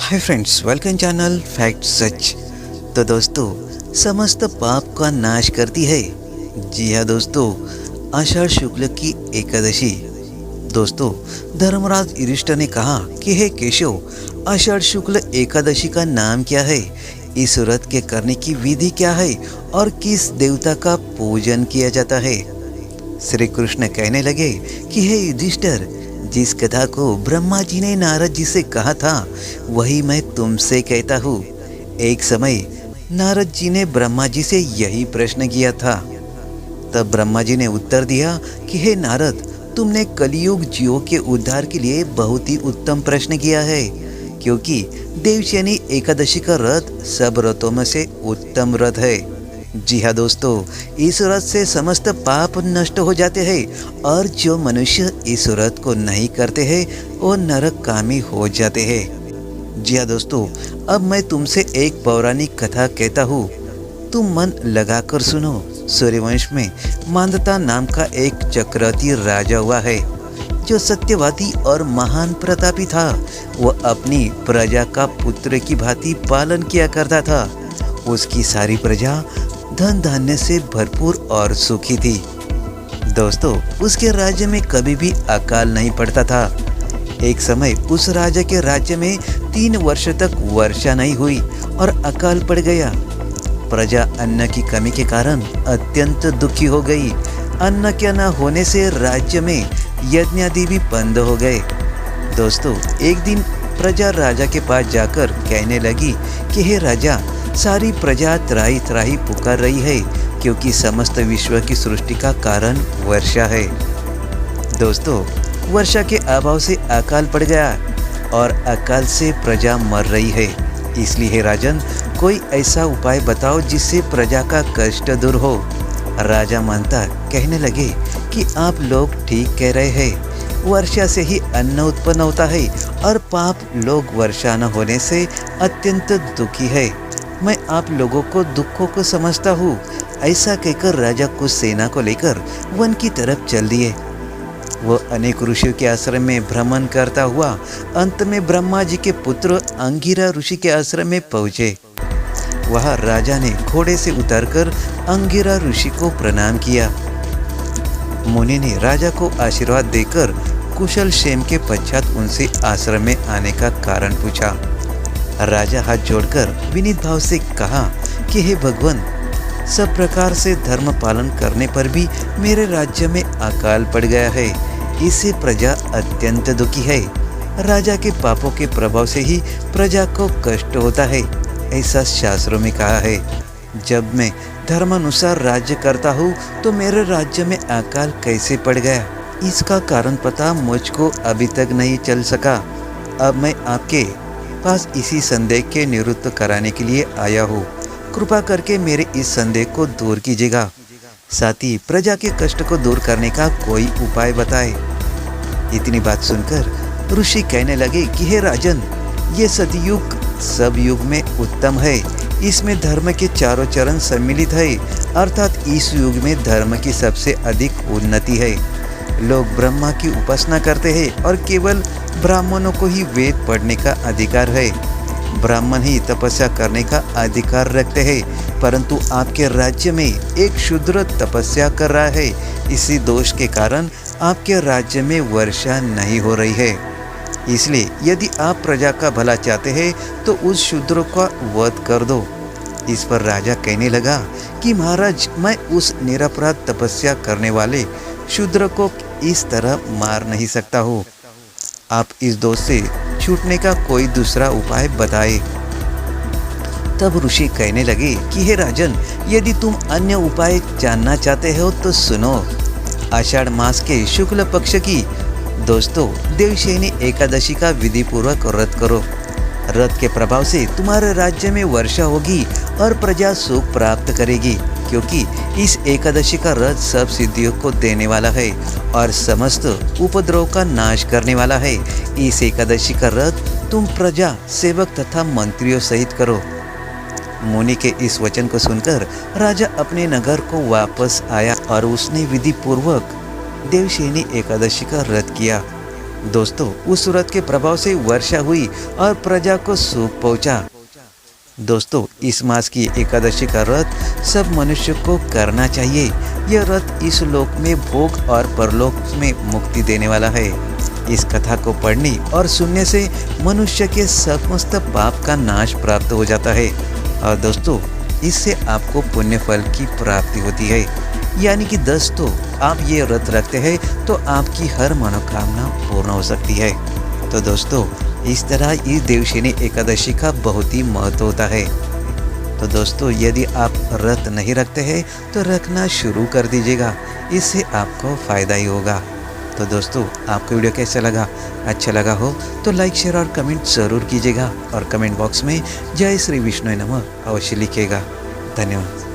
हाय friends, welcome channel fact Sach. तो दोस्तों, समस्त पाप का नाश करती है। जी हाँ दोस्तों, आषाढ़ शुक्ल की एकादशी। दोस्तों, धर्मराज युधिष्ठिर ने कहा कि हे केशव, आषाढ़ शुक्ल एकादशी का नाम क्या है, इस व्रत के करने की विधि क्या है और किस देवता का पूजन किया जाता है। श्री कृष्ण कहने लगे कि हे युधिष्ठिर, जिस कथा को ब्रह्मा जी ने नारद जी से कहा था वही मैं तुमसे कहता हूँ। एक समय नारद जी ने ब्रह्मा जी से यही प्रश्न किया था। तब ब्रह्मा जी ने उत्तर दिया कि हे नारद, तुमने कलियुग जीवों के उद्धार के लिए बहुत ही उत्तम प्रश्न किया है, क्योंकि देवशयनी एकादशी का व्रत सब व्रतों में से उत्तम व्रत है। जी हाँ दोस्तों, इस व्रत से समस्त पाप नष्ट हो जाते हैं और जो मनुष्य इस व्रत को नहीं करते हैं वो नरकगामी हो जाते हैं। जी हाँ दोस्तों, अब मैं तुमसे एक पौराणिक कथा कहता हूँ, तुम मन लगाकर सुनो। सूर्यवंश में मांदता नाम का एक चक्रवर्ती राजा हुआ है, जो सत्यवादी और महान प्रतापी था। वह अपनी प्रजा का पुत्र की भांति पालन किया करता था। उसकी सारी प्रजा धन धान्य से भरपूर और सुखी थी। दोस्तों, उसके राज्य में कभी भी अकाल नहीं पड़ता था। एक समय उस राजा के राज्य में 3 वर्ष तक वर्षा नहीं हुई और अकाल पड़ गया। प्रजा अन्न की कमी के कारण अत्यंत दुखी हो गई। अन्न के न होने से राज्य में यज्ञ आदि भी बंद हो गए। दोस्तों, एक दिन प्रजा राजा के पास जाकर कहने लगी कि हे राजा, सारी प्रजा त्राही त्राही पुकार रही है, क्योंकि समस्त विश्व की सृष्टि का कारण वर्षा है। दोस्तों, वर्षा के अभाव से अकाल पड़ गया और अकाल से प्रजा मर रही है। इसलिए हे राजन, कोई ऐसा उपाय बताओ जिससे प्रजा का कष्ट दूर हो। राजा मानता कहने लगे कि आप लोग ठीक कह रहे हैं, वर्षा से ही अन्न उत्पन्न होता है और पाप लोग वर्षा न होने से अत्यंत दुखी है। मैं आप लोगों को दुखों को समझता हूँ। ऐसा कहकर राजा कुछ सेना को लेकर वन की तरफ चल दिए। वह अनेक ऋषियों के आश्रम में भ्रमण करता हुआ अंत में ब्रह्मा जी के पुत्र अंगिरा ऋषि के आश्रम में पहुँचे। वहाँ राजा ने घोड़े से उतरकर अंगिरा ऋषि को प्रणाम किया। मुनि ने राजा को आशीर्वाद देकर कुशल क्षेम के पश्चात उनसे आश्रम में आने का कारण पूछा। राजा हाथ जोड़कर विनीत भाव से कहा कि हे भगवान, सब प्रकार से धर्म पालन करने पर भी मेरे राज्य में अकाल पड़ गया है। इससे प्रजा अत्यंत दुखी है। राजा के पापों के प्रभाव से ही प्रजा को कष्ट होता है, ऐसा शास्त्रों में कहा है। जब मैं धर्मानुसार राज्य करता हूँ तो मेरे राज्य में अकाल कैसे पड़ गया, इसका कारण पता मुझको अभी तक नहीं चल सका। अब मैं आपके पास इसी संदेह के निवृत्त कराने के लिए आया हूँ। कृपा करके मेरे इस संदेह को दूर कीजिएगा, साथ ही प्रजा के कष्ट को दूर करने का कोई उपाय बताए। इतनी बात सुनकर ऋषि कहने लगे कि हे राजन, ये सतयुग सब युग में उत्तम है। इसमें धर्म के चारों चरण सम्मिलित है, अर्थात इस युग में धर्म की सबसे अधिक उन्नति है। लोग ब्रह्मा की उपासना करते हैं और केवल ब्राह्मणों को ही वेद पढ़ने का अधिकार है। ब्राह्मण ही तपस्या करने का अधिकार रखते हैं, परंतु आपके राज्य में एक शूद्र तपस्या कर रहा है। इसी दोष के कारण आपके राज्य में वर्षा नहीं हो रही है। इसलिए यदि आप प्रजा का भला चाहते हैं तो उस शूद्र का वध कर दो। इस पर राजा कहने लगा कि महाराज, मैं उस निरपराध तपस्या करने वाले शूद्र को इस तरह मार नहीं सकता हूँ। आप इस दोष से छूटने का कोई दूसरा उपाय बताए। तब ऋषि कहने लगे कि हे राजन, यदि तुम अन्य उपाय जानना चाहते हो तो सुनो। आषाढ़ मास के शुक्ल पक्ष की दोस्तों देवशयनी एकादशी का विधि पूर्वक व्रत करो। व्रत के प्रभाव से तुम्हारे राज्य में वर्षा होगी और प्रजा सुख प्राप्त करेगी, क्योंकि इस एकादशी का व्रत सब सिद्धियों को देने वाला है और समस्त उपद्रव का नाश करने वाला है। इस एकादशी का व्रत तुम प्रजा, सेवक तथा मंत्रियों सहित करो। मुनि के इस वचन को सुनकर राजा अपने नगर को वापस आया और उसने विधि पूर्वक देवशयनी एकादशी का व्रत किया। दोस्तों उस व्रत के प्रभाव से वर्षा हुई और प्रजा को सुख पहुंचा। दोस्तों इस मास की एकादशी का व्रत सब मनुष्य को करना चाहिए। यह व्रत इस लोक में भोग और परलोक में मुक्ति देने वाला है। इस कथा को पढ़ने और सुनने से मनुष्य के समस्त पाप का नाश प्राप्त हो जाता है और दोस्तों इससे आपको पुण्य फल की प्राप्ति होती है। यानी कि दोस्तों आप ये व्रत रखते हैं तो आपकी हर मनोकामना पूर्ण हो सकती है। तो दोस्तों इस तरह इस देवशयनी एकादशी का बहुत ही महत्व होता है। तो दोस्तों यदि आप व्रत नहीं रखते हैं तो रखना शुरू कर दीजिएगा, इससे आपको फ़ायदा ही होगा। तो दोस्तों आपको वीडियो कैसा लगा? अच्छा लगा हो तो लाइक शेयर और कमेंट ज़रूर कीजिएगा और कमेंट बॉक्स में जय श्री विष्णु नमः अवश्य लिखिएगा। धन्यवाद।